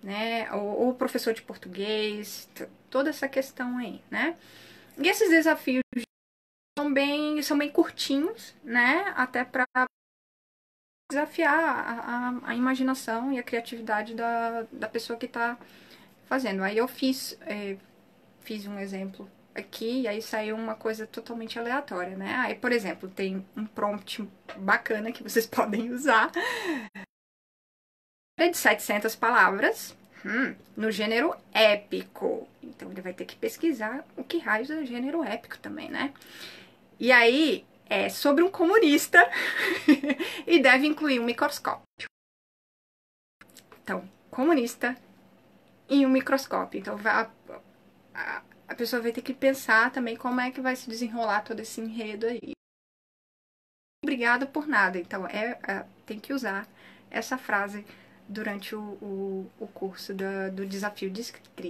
né? Ou o professor de português, toda essa questão aí, né? E esses desafios são bem curtinhos, né? Até para desafiar a imaginação e a criatividade da pessoa que está fazendo. Aí eu fiz um exemplo aqui e aí saiu uma coisa totalmente aleatória, né? Aí, por exemplo, tem um prompt bacana que vocês podem usar de 700 palavras no gênero épico. Então ele vai ter que pesquisar o que raios é gênero épico também, né? E aí é sobre um comunista e deve incluir um microscópio. Então, comunista e um microscópio. Então, a pessoa vai ter que pensar também como é que vai se desenrolar todo esse enredo aí. Obrigada por nada. Então, tem que usar essa frase durante o curso do desafio de escrita.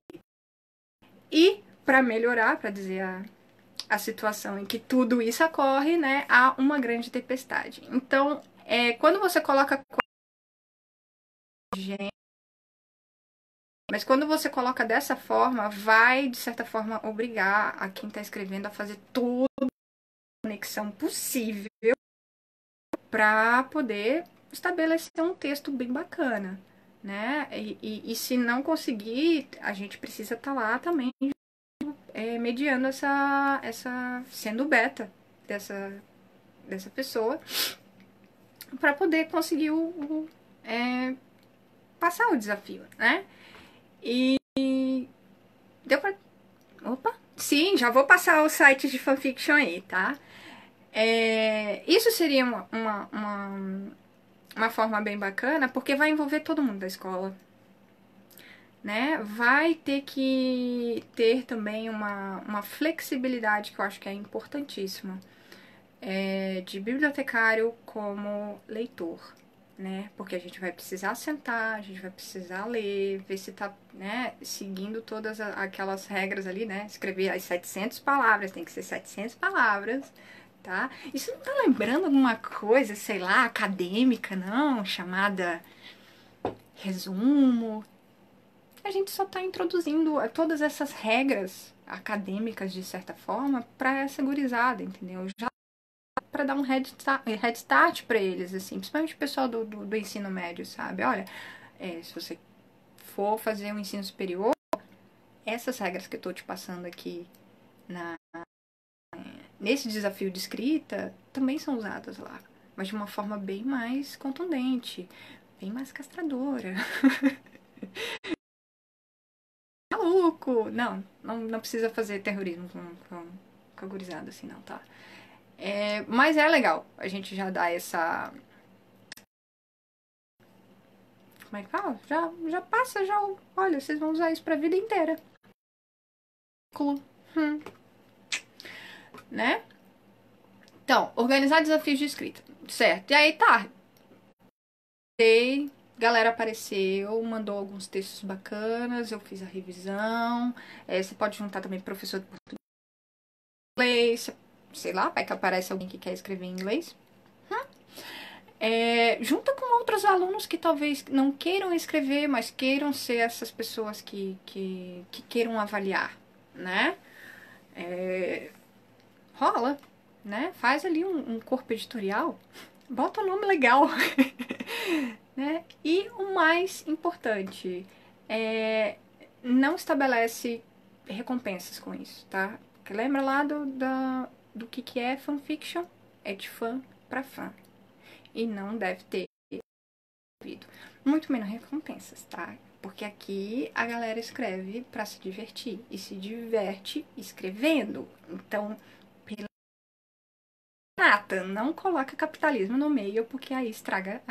E, para melhorar, para dizer a situação em que tudo isso ocorre, né, há uma grande tempestade. Então, quando você coloca mas quando você coloca dessa forma, vai, de certa forma, obrigar a quem está escrevendo a fazer toda a conexão possível para poder estabelecer um texto bem bacana, né? E se não conseguir, a gente precisa estar lá também mediando sendo beta dessa pessoa para poder conseguir passar o desafio, né? E deu pra... Opa! Sim, já vou passar os sites de fanfiction aí, tá? Isso seria uma forma bem bacana, porque vai envolver todo mundo da escola, né? Vai ter que ter também uma flexibilidade que eu acho que é importantíssima, de bibliotecário como leitor, né? Porque a gente vai precisar sentar, a gente vai precisar ler, ver se tá, né, seguindo todas aquelas regras ali, né? Escrever as 700 palavras, tem que ser 700 palavras, tá? Isso não tá lembrando alguma coisa, sei lá, acadêmica, não? Chamada resumo. A gente só tá introduzindo todas essas regras acadêmicas, de certa forma, para essa gurizada, entendeu? Já para dar um head start para eles, assim, principalmente o pessoal do ensino médio, sabe? Olha, se você for fazer um ensino superior, essas regras que eu tô te passando aqui nesse desafio de escrita também são usadas lá, mas de uma forma bem mais contundente, bem mais castradora. Maluco! Não precisa fazer terrorismo com a gurizada assim, não, tá? Mas é legal a gente já dar essa... Como é que fala? Já passa, olha, vocês vão usar isso pra vida inteira. Hum, né? Então, organizar desafios de escrita. Certo. E aí tá. Galera apareceu, mandou alguns textos bacanas, eu fiz a revisão. Você pode juntar também professor de português, sei lá, vai que aparece alguém que quer escrever em inglês. Junta com outros alunos que talvez não queiram escrever, mas queiram ser essas pessoas que queiram avaliar, né? Rola, né? Faz ali um corpo editorial, bota um nome legal, né? E o mais importante, não estabelece recompensas com isso, tá? Porque lembra lá do que é fanfiction? É de fã pra fã. E não deve ter muito menos recompensas, tá? Porque aqui a galera escreve pra se divertir e se diverte escrevendo. Então, Nata, não coloca capitalismo no meio, porque aí estraga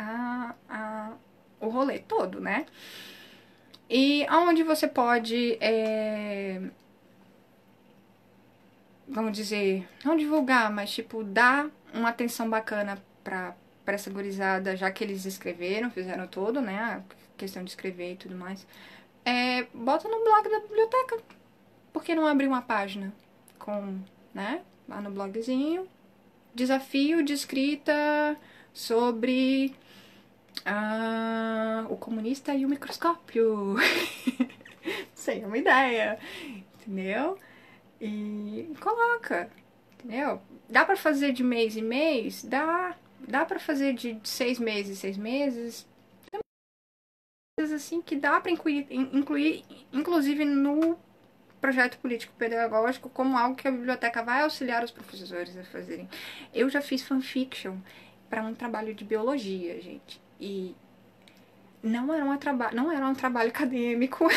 o rolê todo, né? E onde você pode, vamos dizer, não divulgar, mas tipo, dar uma atenção bacana pra essa gurizada, já que eles escreveram, fizeram todo, né? A questão de escrever e tudo mais. Bota no blog da biblioteca. Por que não abrir uma página com, né? Lá no blogzinho. Desafio de escrita sobre o comunista e o microscópio. Sei, é uma ideia, entendeu? E coloca, entendeu? Dá pra fazer de mês em mês? Dá pra fazer de 6 meses, 6 meses. Tem coisas assim que dá pra incluir, inclusive no projeto político-pedagógico, como algo que a biblioteca vai auxiliar os professores a fazerem. Eu já fiz fanfiction para um trabalho de biologia, gente. E não era um trabalho acadêmico,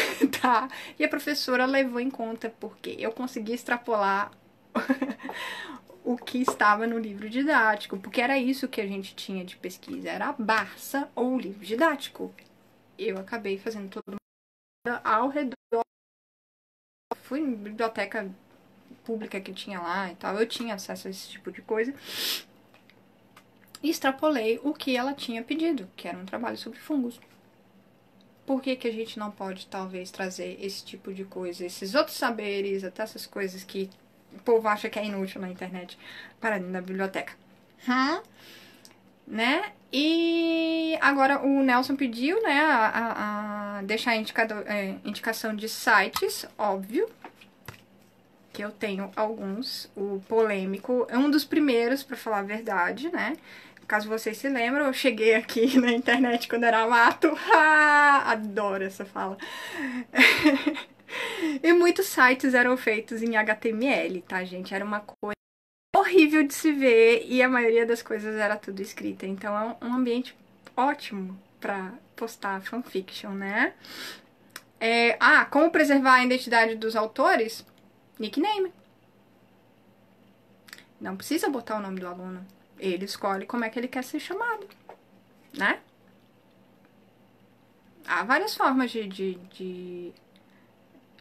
tá? E a professora levou em conta porque eu consegui extrapolar o que estava no livro didático, porque era isso que a gente tinha de pesquisa, era a Barça ou o livro didático. Eu acabei fazendo tudo ao redor, fui em biblioteca pública que tinha lá e tal, eu tinha acesso a esse tipo de coisa, e extrapolei o que ela tinha pedido, que era um trabalho sobre fungos. Por que que a gente não pode, talvez, trazer esse tipo de coisa, esses outros saberes, até essas coisas que o povo acha que é inútil na internet, para dentro da biblioteca? Né? E agora o Nelson pediu, né, a deixar indicação de sites, óbvio, que eu tenho alguns. O polêmico é um dos primeiros, pra falar a verdade, né? Caso vocês se lembram, eu cheguei aqui na internet quando era mato. Adoro essa fala. E muitos sites eram feitos em HTML, tá, gente? Era uma coisa horrível de se ver e a maioria das coisas era tudo escrita. Então é um ambiente ótimo pra postar fanfiction, né? Como preservar a identidade dos autores? Nickname. Não precisa botar o nome do aluno. Ele escolhe como é que ele quer ser chamado, né? Há várias formas de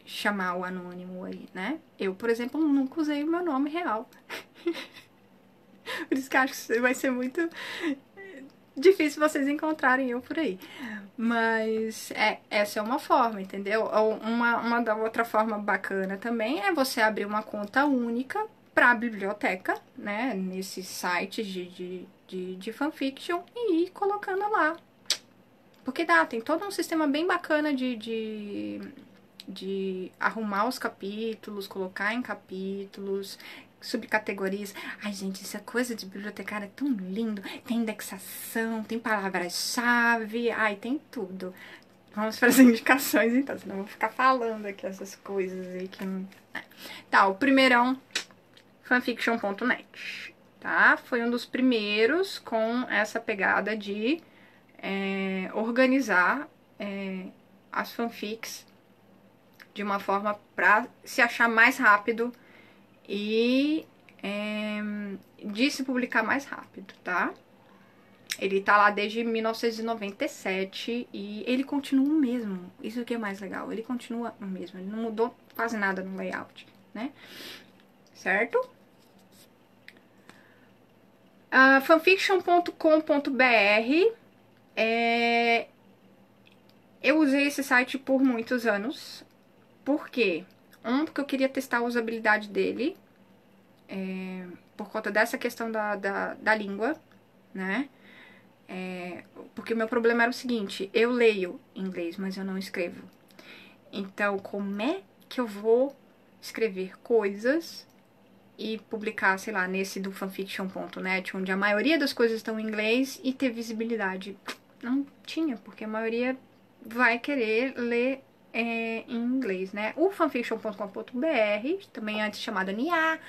chamar o anônimo aí, né? Eu, por exemplo, nunca usei o meu nome real. Por isso que eu acho que vai ser muito difícil vocês encontrarem eu por aí. Mas essa é uma forma, entendeu? Ou uma da outra forma bacana também é você abrir uma conta única para a biblioteca, né? Nesses sites de fanfiction e ir colocando lá. Porque tem todo um sistema bem bacana de arrumar os capítulos, colocar em capítulos, subcategorias. Ai, gente, essa coisa de bibliotecária é tão lindo. Tem indexação, tem palavras-chave, ai, tem tudo. Vamos para as indicações, então, senão eu vou ficar falando aqui essas coisas aí que não... Tá, o primeirão, fanfiction.net, tá? Foi um dos primeiros com essa pegada de organizar as fanfics de uma forma para se achar mais rápido e de se publicar mais rápido, tá? Ele tá lá desde 1997 e ele continua o mesmo. Isso que é mais legal, ele continua o mesmo, ele não mudou quase nada no layout, né? Certo? Fanfiction.com.br eu usei esse site por muitos anos. Por quê? Porque eu queria testar a usabilidade dele, por conta dessa questão da língua, né? Porque o meu problema era o seguinte, eu leio inglês, mas eu não escrevo. Então, como é que eu vou escrever coisas e publicar, sei lá, nesse do fanfiction.net, onde a maioria das coisas estão em inglês e ter visibilidade? Não tinha, porque a maioria vai querer ler em inglês, né? O fanfiction.com.br, também antes chamado NIA,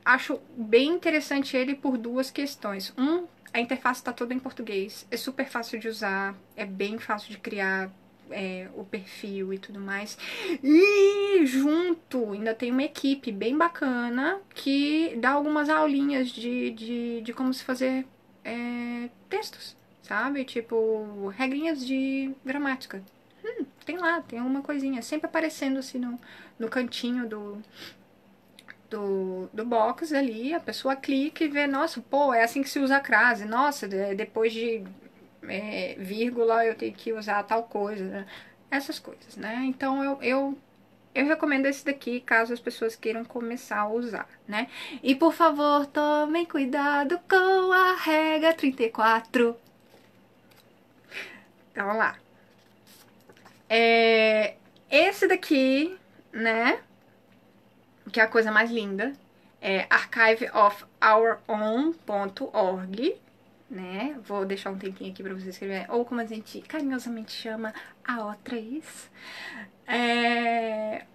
acho bem interessante ele por duas questões. A interface está toda em português, é super fácil de usar, é bem fácil de criar o perfil e tudo mais. E junto ainda tem uma equipe bem bacana que dá algumas aulinhas de como se fazer textos, sabe? Tipo, regrinhas de gramática. Tem lá, tem uma coisinha sempre aparecendo assim no cantinho do box ali, a pessoa clica e vê, nossa, pô, é assim que se usa a crase, nossa, depois de vírgula eu tenho que usar tal coisa, né? Essas coisas, né? Então eu recomendo esse daqui caso as pessoas queiram começar a usar, né? E por favor, tomem cuidado com a regra 34. Então vamos lá. Esse daqui, né? Que é a coisa mais linda, é archiveofourown.org, né? Vou deixar um tempinho aqui pra você escrever, ou como a gente carinhosamente chama, AO3.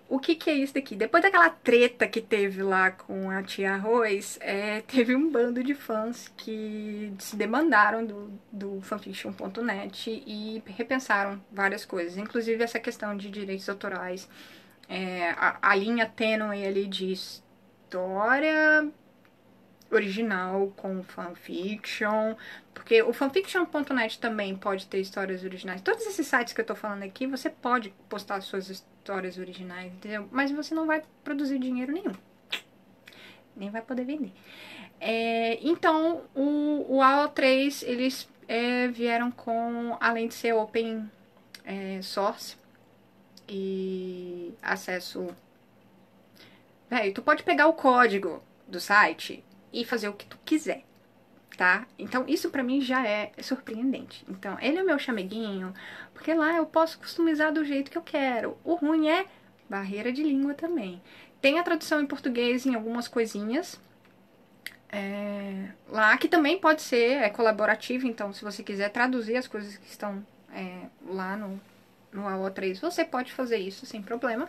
O que é isso daqui? Depois daquela treta que teve lá com a Tia Arroz, teve um bando de fãs que se demandaram do fanfiction.net e repensaram várias coisas, inclusive essa questão de direitos autorais, a linha tênue ali diz história original com fanfiction, porque o fanfiction.net também pode ter histórias originais. Todos esses sites que eu tô falando aqui, você pode postar suas histórias originais, entendeu? Mas você não vai produzir dinheiro nenhum. Nem vai poder vender. Então, o AO3, eles vieram com, além de ser open source e acesso... tu pode pegar o código do site e fazer o que tu quiser, tá? Então, isso pra mim já é surpreendente. Então, ele é o meu chameguinho, porque lá eu posso customizar do jeito que eu quero. O ruim é barreira de língua também. Tem a tradução em português em algumas coisinhas, lá, que também pode ser colaborativo. Então, se você quiser traduzir as coisas que estão lá no AO3, você pode fazer isso sem problema.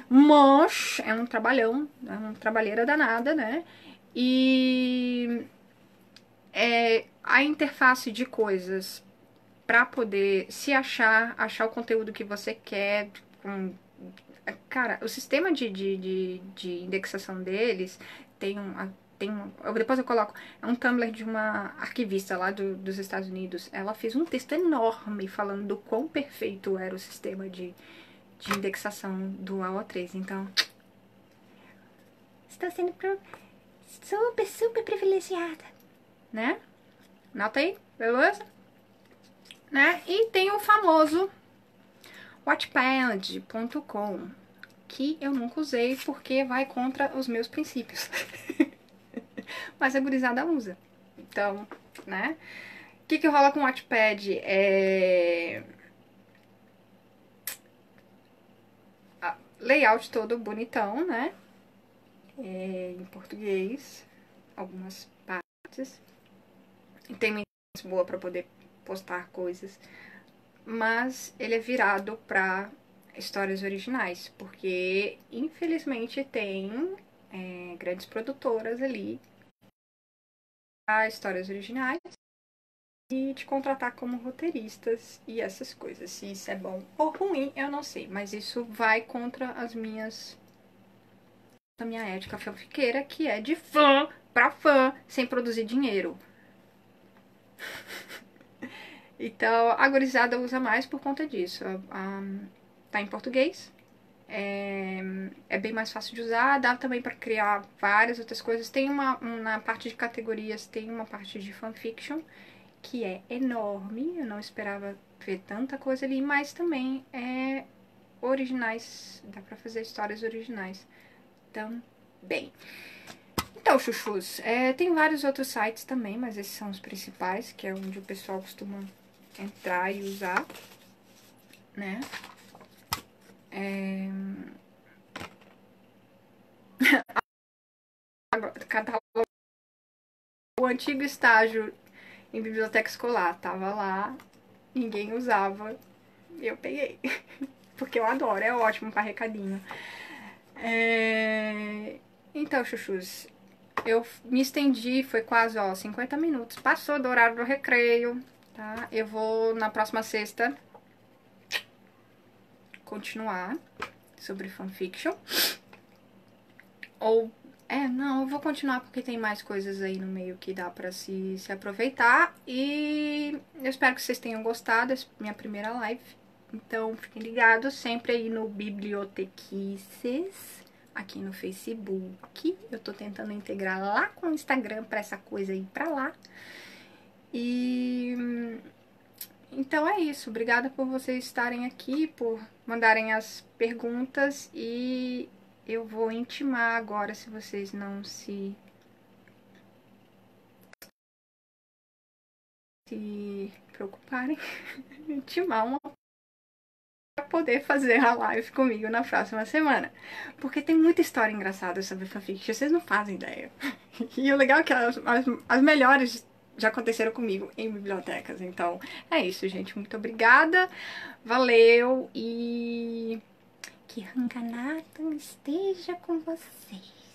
Mas é um trabalhão, é uma trabalheira danada, né? E a interface de coisas para poder se achar o conteúdo que você quer. Cara, o sistema de indexação deles tem depois eu coloco, é um Tumblr de uma arquivista lá dos Estados Unidos. Ela fez um texto enorme falando do quão perfeito era o sistema de indexação do AO3. Então, estou sendo super privilegiada, né? Nota aí, beleza? Né? E tem o famoso Wattpad.com, que eu nunca usei porque vai contra os meus princípios. Mas a gurizada usa. Então, né? O que rola com o Wattpad? Layout todo bonitão, né? Em português, algumas partes. E tem uma interface boa para poder postar coisas. Mas ele é virado para histórias originais, porque infelizmente tem grandes produtoras ali para histórias originais e te contratar como roteiristas e essas coisas. Se isso é bom ou ruim, eu não sei, mas isso vai contra a minha ética fanfiqueira, que é de fã para fã, sem produzir dinheiro. Então, a gurizada usa mais por conta disso. Tá em português, é bem mais fácil de usar, dá também para criar várias outras coisas. Tem na parte de categorias, tem uma parte de fanfiction, que é enorme, eu não esperava ver tanta coisa ali, mas também originais, dá pra fazer histórias originais também. Então, chuchus, tem vários outros sites também, mas esses são os principais, que é onde o pessoal costuma entrar e usar, né? Catálogo, o antigo estágio em biblioteca escolar, tava lá, ninguém usava, e eu peguei, porque eu adoro, é ótimo para recadinho. Então, chuchus, eu me estendi, foi quase, 50 minutos, passou do horário do recreio, tá? Eu vou, na próxima sexta, continuar sobre fanfiction, ou... não, eu vou continuar porque tem mais coisas aí no meio que dá pra se aproveitar. E eu espero que vocês tenham gostado, minha primeira live. Então, fiquem ligados sempre aí no Bibliotequices, aqui no Facebook. Eu tô tentando integrar lá com o Instagram pra essa coisa ir pra lá. E... então é isso. Obrigada por vocês estarem aqui, por mandarem as perguntas. E eu vou intimar agora, se vocês não se preocuparem, intimar uma para poder fazer a live comigo na próxima semana. Porque tem muita história engraçada sobre fanfiction, vocês não fazem ideia. E o legal é que as melhores já aconteceram comigo em bibliotecas. Então, é isso, gente. Muito obrigada. Valeu e... que Ranganathan esteja com vocês.